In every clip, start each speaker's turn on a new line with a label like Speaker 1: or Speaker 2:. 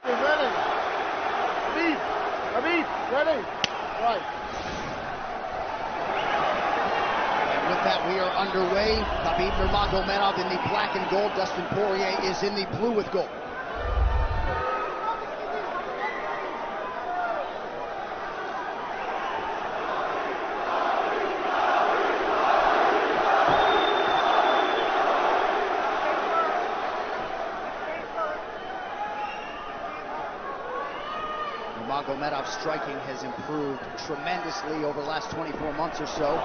Speaker 1: Ready. Khabib, ready. Right.
Speaker 2: And with that, we are underway. Khabib Nurmagomedov in the black and gold. Dustin Poirier is in the blue with gold. Nurmagomedov's striking has improved tremendously over the last 24 months or so.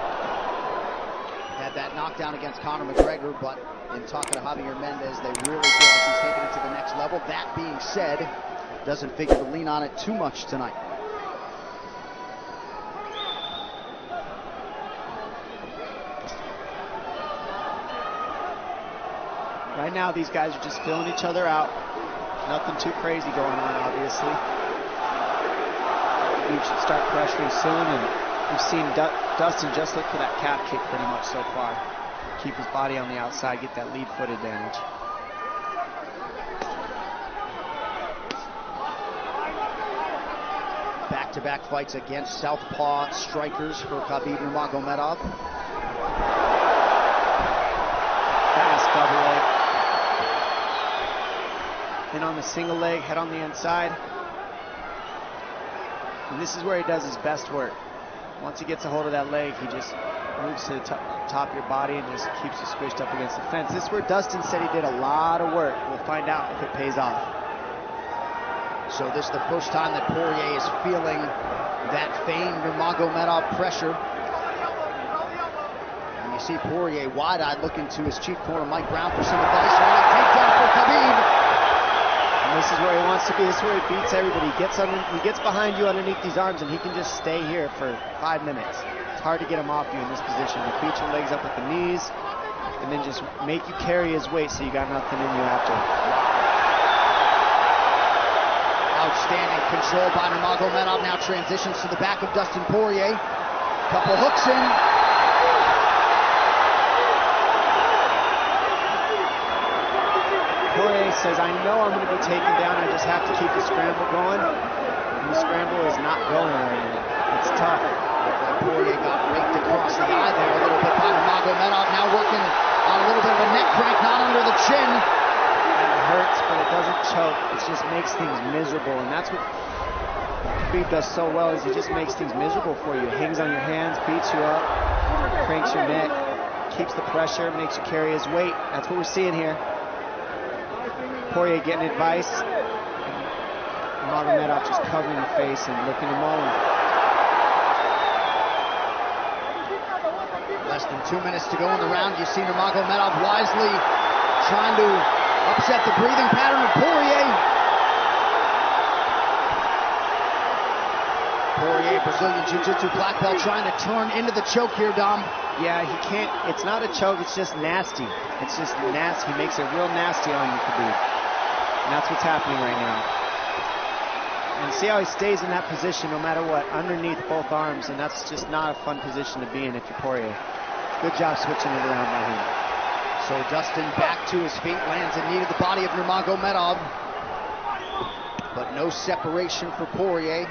Speaker 2: Had that knockdown against Conor McGregor, but in talking to Javier Mendez, they really feel like he's taking it to the next level. That being said, doesn't figure to lean on it too much tonight.
Speaker 3: Right now, these guys are just filling each other out. Nothing too crazy going on, obviously. We should start pressuring soon, and we've seen Dustin just look for that calf kick pretty much so far. Keep his body on the outside, get that lead foot advantage.
Speaker 2: Back-to-back fights against southpaw strikers for Khabib Nurmagomedov.
Speaker 3: Fast double leg. Then on the single leg, head on the inside. And this is where he does his best work. Once he gets a hold of that leg, he just moves to the top of your body and just keeps you squished up against the fence. This is where Dustin said he did a lot of work. We'll find out if it pays off.
Speaker 2: So this is the first time that Poirier is feeling that famed Nurmagomedov pressure. And you see Poirier wide-eyed looking to his chief corner, Mike Brown, for some advice. Takedown for Khabib.
Speaker 3: And this is where he wants to be. This is where he beats everybody. He gets behind you underneath these arms, and he can just stay here for 5 minutes. It's hard to get him off you in this position. You beat your legs up with the knees, and then just make you carry his weight so you got nothing in you after.
Speaker 2: Outstanding control by Nurmagomedov. Now transitions to the back of Dustin Poirier. Couple hooks in.
Speaker 3: Poirier says, I know I'm going to be taken down. I just have to keep the scramble going. And the scramble is not going right now. It's tough.
Speaker 2: Poirier got raked across the eye there a little bit by Nurmagomedov. Now working on a little bit of a neck crank, not under the chin.
Speaker 3: It hurts, but it doesn't choke. It just makes things miserable, and that's what Khabib does so well, is he just makes things miserable for you. Hangs on your hands, beats you up, cranks your neck, keeps the pressure, makes you carry his weight. That's what we're seeing here. Poirier getting advice, and Nurmagomedov just covering the face and looking to moan.
Speaker 2: Less than 2 minutes to go in the round. You see Nurmagomedov wisely trying to upset the breathing pattern of Poirier. Poirier, Brazilian Jiu-Jitsu black belt, trying to turn into the choke here, Dom.
Speaker 3: Yeah, he can't. It's not a choke. It's just nasty. It's just nasty. He makes it real nasty on you, Khabib. And that's what's happening right now. And see how he stays in that position no matter what, underneath both arms, and that's just not a fun position to be in if you're Poirier. Good job switching it around by him.
Speaker 2: So Dustin back to his feet, lands in knee to the body of Nurmagomedov. But no separation for Poirier,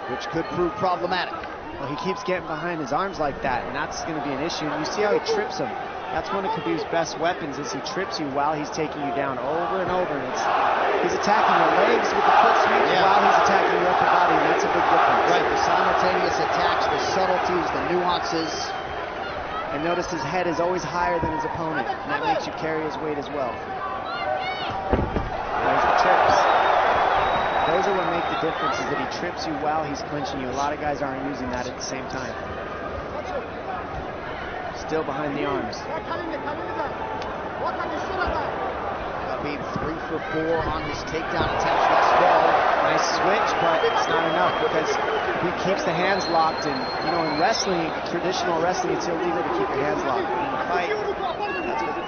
Speaker 2: which could prove problematic.
Speaker 3: Well, he keeps getting behind his arms like that, and that's going to be an issue. And you see how he trips him. That's one of Khabib's best weapons, is he trips you while he's taking you down over and over. And he's attacking your legs with the foot sweep while he's attacking your upper body, and that's a big difference.
Speaker 2: Right, the simultaneous attacks, the subtleties, the nuances.
Speaker 3: And notice his head is always higher than his opponent, and that makes you carry his weight as well. There's the trips. Those are what make the difference, is that he trips you while he's clinching you. A lot of guys aren't using that at the same time. Still behind the arms.
Speaker 2: Khabib 3 for 4 on his takedown attempts thus far.
Speaker 3: Nice switch, but it's not enough because he keeps the hands locked. And you know, in wrestling, traditional wrestling, it's illegal to keep your hands locked. In a fight,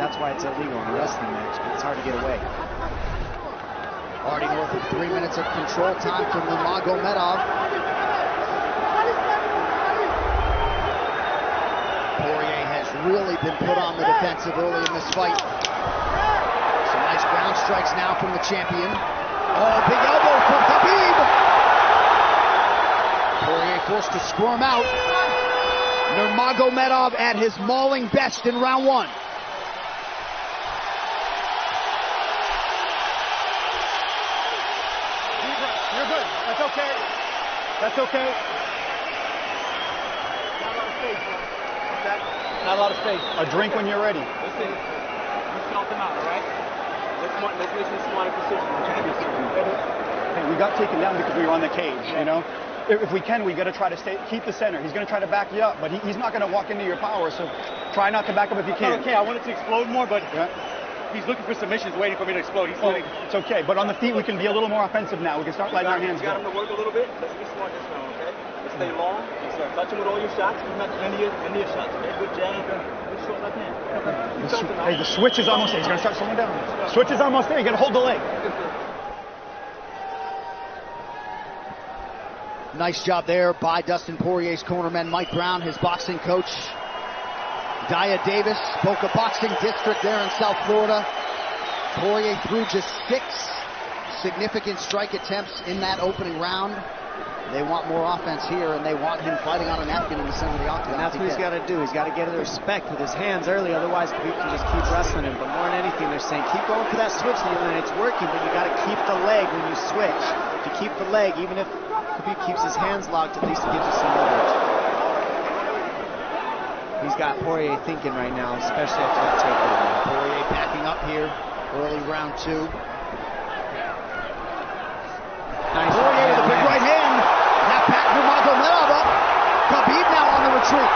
Speaker 3: that's why it's illegal in a wrestling match. But it's hard to get away.
Speaker 2: Already north of 3 minutes of control time from Nurmagomedov. Poirier has really been put on the defensive early in this fight. Some nice ground strikes now from the champion. Oh, big elbow from Khabib. Poirier forced to squirm out. Nurmagomedov at his mauling best in round one.
Speaker 1: You're good. That's okay. That's okay. Not a lot of space, bro. What's that? Not a lot of space. A drink when you're ready. Listen, you felt him out, all right? Let's make some smarter decisions. Hey, we got taken down because we were on the cage, you know? If we can, we got to try to keep the center. He's going to try to back you up, but he's not going to walk into your power, so try not to back up if you can. Okay, I want it to explode more, but he's looking for submissions, waiting for me to explode. It's okay, but on the feet, we can be a little more offensive now. We can start letting our hands go. You got him to work a little bit. Let's be smart this round, okay? Let's stay long. Touch him with all your shots. He's not any of your shots, okay? Good jab, good short left hand. Hey, the switch is almost there. He's going to start slowing down. Switch is almost there. You got to hold the leg.
Speaker 2: Nice job there by Dustin Poirier's cornerman, Mike Brown, his boxing coach, Dia Davis, Boca Boxing District there in South Florida. Poirier threw just 6 significant strike attempts in that opening round. They want more offense here, and they want him fighting on a napkin in the center of the octagon.
Speaker 3: And that's what he's got to do. He's got to get the respect with his hands early, otherwise Khabib can just keep wrestling him. But more than anything, they're saying keep going for that switch, and it's working, but you got to keep the leg when you switch. If you keep the leg, even if Khabib keeps his hands locked, at least it gives you some leverage. He's got Poirier thinking right now, especially after that takedown.
Speaker 2: Poirier backing up here, early round 2.
Speaker 3: Nice.
Speaker 2: Poirier with a big right hand. Half pack Nurmagomedov up. Khabib now on the retreat.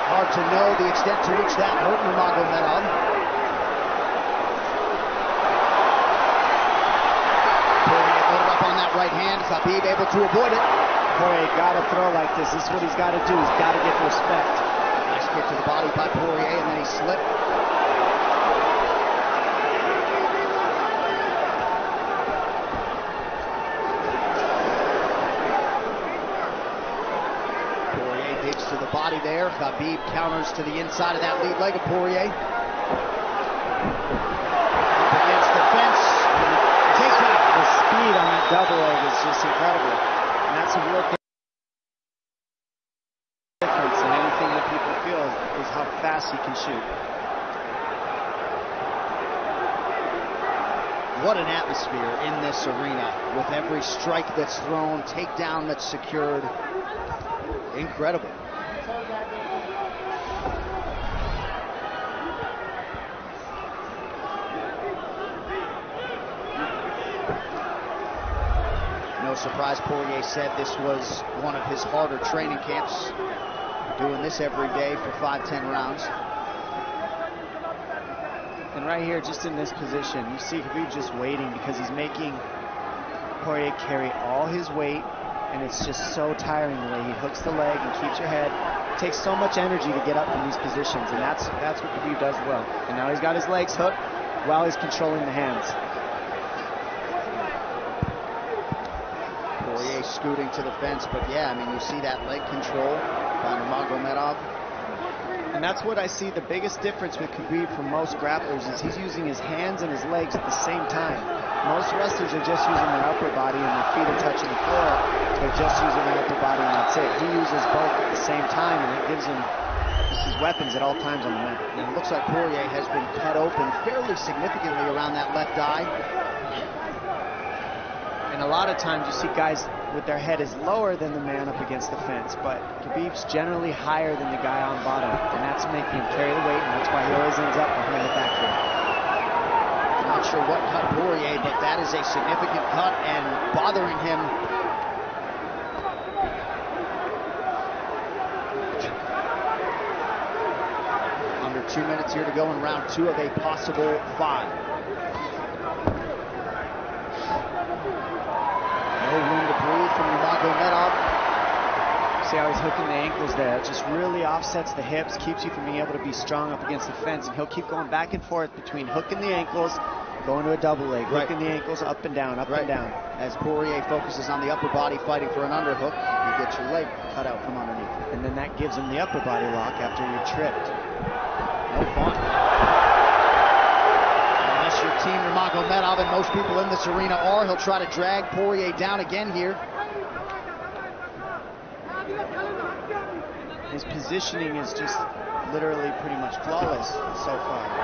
Speaker 2: Hard to know the extent to which that hurt Nurmagomedov. Poirier loaded up on that right hand. Khabib able to avoid it.
Speaker 3: Poirier got to throw like this. This is what he's got to do. He's got to get respect.
Speaker 2: Nice kick to the body by Poirier, and then he slipped. To the body there. Khabib counters to the inside of that lead leg of Poirier. Up against the fence. Takedown.
Speaker 3: The speed on that double leg is just incredible. And that's a real difference in anything that people feel is how fast he can shoot.
Speaker 2: What an atmosphere in this arena with every strike that's thrown, takedown that's secured. Incredible. No surprise, Poirier said this was one of his harder training camps, doing this every day for 5-10 rounds.
Speaker 3: And right here, just in this position, you see Khabib just waiting because he's making Poirier carry all his weight, and it's just so tiring the way he hooks the leg and keeps your head. It takes so much energy to get up in these positions, and that's what Khabib does well. And now he's got his legs hooked while he's controlling the hands.
Speaker 2: Poirier scooting to the fence, but yeah, I mean, you see that leg control by Nurmagomedov.
Speaker 3: And that's what I see the biggest difference with Khabib from most grapplers is he's using his hands and his legs at the same time. Most wrestlers are just using their upper body and their feet are touching the floor. They're just using their upper body and that's it. He uses both at the same time, and it gives him his weapons at all times on the mat.
Speaker 2: And it looks like Poirier has been cut open fairly significantly around that left eye.
Speaker 3: And a lot of times you see guys with their head is lower than the man up against the fence, but Khabib's generally higher than the guy on bottom, and that's making him carry the weight, and that's why he always ends up behind the back here.
Speaker 2: I'm not sure what cut Poirier, but that is a significant cut and bothering him. Under 2 minutes here to go in round 2 of a possible 5. No room to breathe from Nurmagomedov.
Speaker 3: See how he's hooking the ankles there. It just really offsets the hips, keeps you from being able to be strong up against the fence, and he'll keep going back and forth between hooking the ankles, going to a double leg, hooking the ankles up and down, up and down.
Speaker 2: As Poirier focuses on the upper body fighting for an underhook, you get your leg cut out from underneath.
Speaker 3: And then that gives him the upper body lock after you're tripped.
Speaker 2: No fun. Unless you're Team Nurmagomedov, and most most people in this arena are. He'll try to drag Poirier down again here.
Speaker 3: His positioning is just literally pretty much flawless so far.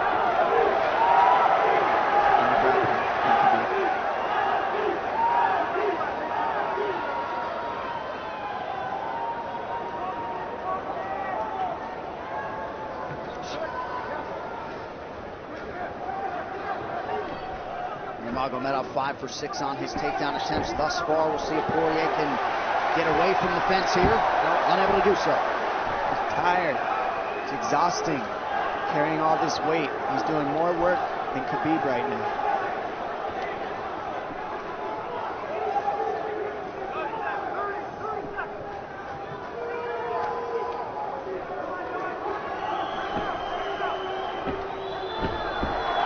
Speaker 2: Nurmagomedov 5 for 6 on his takedown attempts thus far. We'll see if Poirier can get away from the fence here. Unable to do so.
Speaker 3: He's tired. It's exhausting carrying all this weight. He's doing more work than Khabib right now.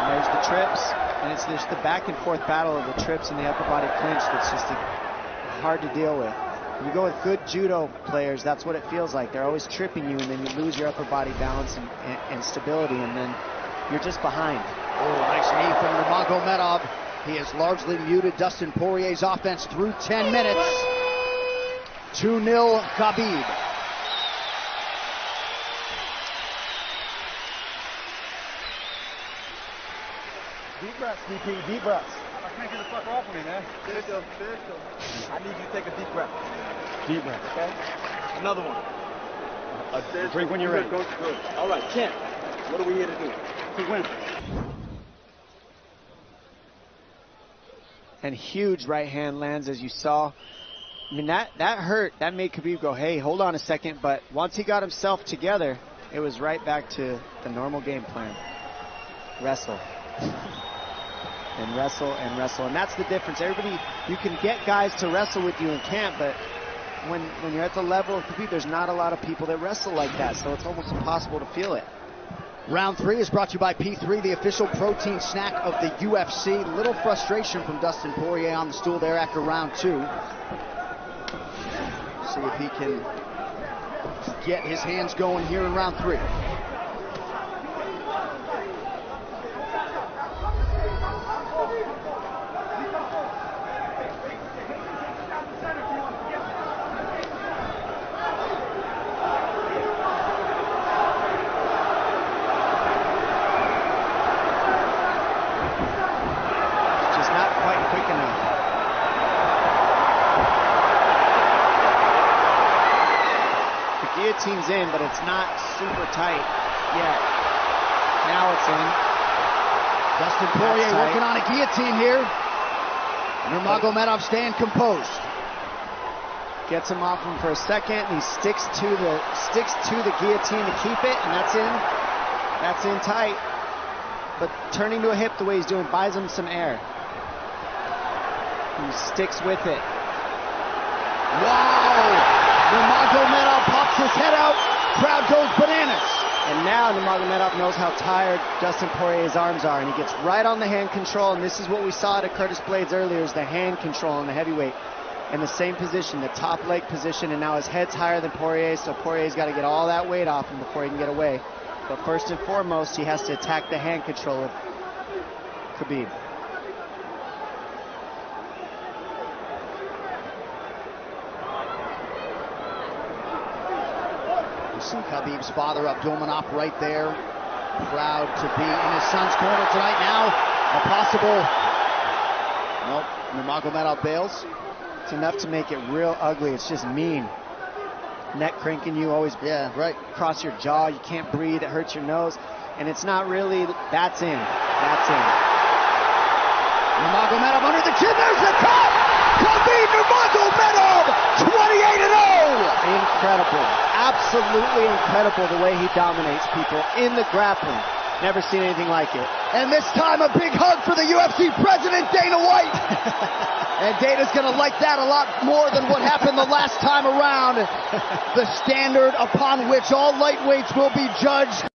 Speaker 3: And there's the trips. And it's just the back and forth battle of the trips and the upper body clinch that's just hard to deal with. When you go with good judo players, that's what it feels like. They're always tripping you, and then you lose your upper body balance and stability, and then you're just behind.
Speaker 2: Oh, nice knee from Nurmagomedov. He has largely muted Dustin Poirier's offense through 10 minutes. 2-0 Khabib.
Speaker 1: Deep breaths, DP, deep breaths. I can't get the fucker off of me, man. Spiritual. I need you to take a deep breath. Deep breath, okay? Another one. A drink when you're ready. Good. All right, champ. What are we here to do? To win.
Speaker 3: And huge right hand lands, as you saw. I mean, that hurt. That made Khabib go, hey, hold on a second. But once he got himself together, it was right back to the normal game plan. Wrestle. And wrestle and wrestle. And that's the difference. Everybody, you can get guys to wrestle with you in camp, but when you're at the level of Khabib, there's not a lot of people that wrestle like that, so it's almost impossible to feel it.
Speaker 2: Round 3 is brought to you by P3, the official protein snack of the UFC. Little frustration from Dustin Poirier on the stool there after round 2. See if he can get his hands going here in round 3.
Speaker 3: Guillotine's in, but it's not super tight yet. Now it's in.
Speaker 2: Dustin Poirier working on a guillotine here. Nurmagomedov staying composed.
Speaker 3: Gets him off him for a second, and he sticks to the guillotine to keep it, and that's in. That's in tight. But turning to a hip the way he's doing buys him some air. He sticks with it.
Speaker 2: Wow! Nurmagomedov pops his head out, crowd goes bananas.
Speaker 3: And now Nurmagomedov knows how tired Dustin Poirier's arms are, and he gets right on the hand control, and this is what we saw at Curtis Blades earlier, is the hand control on the heavyweight. In the same position, the top leg position, and now his head's higher than Poirier's, so Poirier's got to get all that weight off him before he can get away. But first and foremost, he has to attack the hand control of Khabib.
Speaker 2: See Khabib's father, Abdulmanap, right there. Proud to be in his son's corner tonight. Now, a possible... Nope, Nurmagomedov bails.
Speaker 3: It's enough to make it real ugly. It's just mean. Neck cranking you, always across your jaw. You can't breathe. It hurts your nose. And it's not really... That's in. That's in.
Speaker 2: Nurmagomedov under the chin. There's the cut! Khabib Nurmagomedov, 28-0!
Speaker 3: Incredible. Absolutely incredible the way he dominates people in the grappling. Never seen anything like it.
Speaker 2: And this time a big hug for the UFC president, Dana White. And Dana's going to like that a lot more than what happened the last time around. The standard upon which all lightweights will be judged.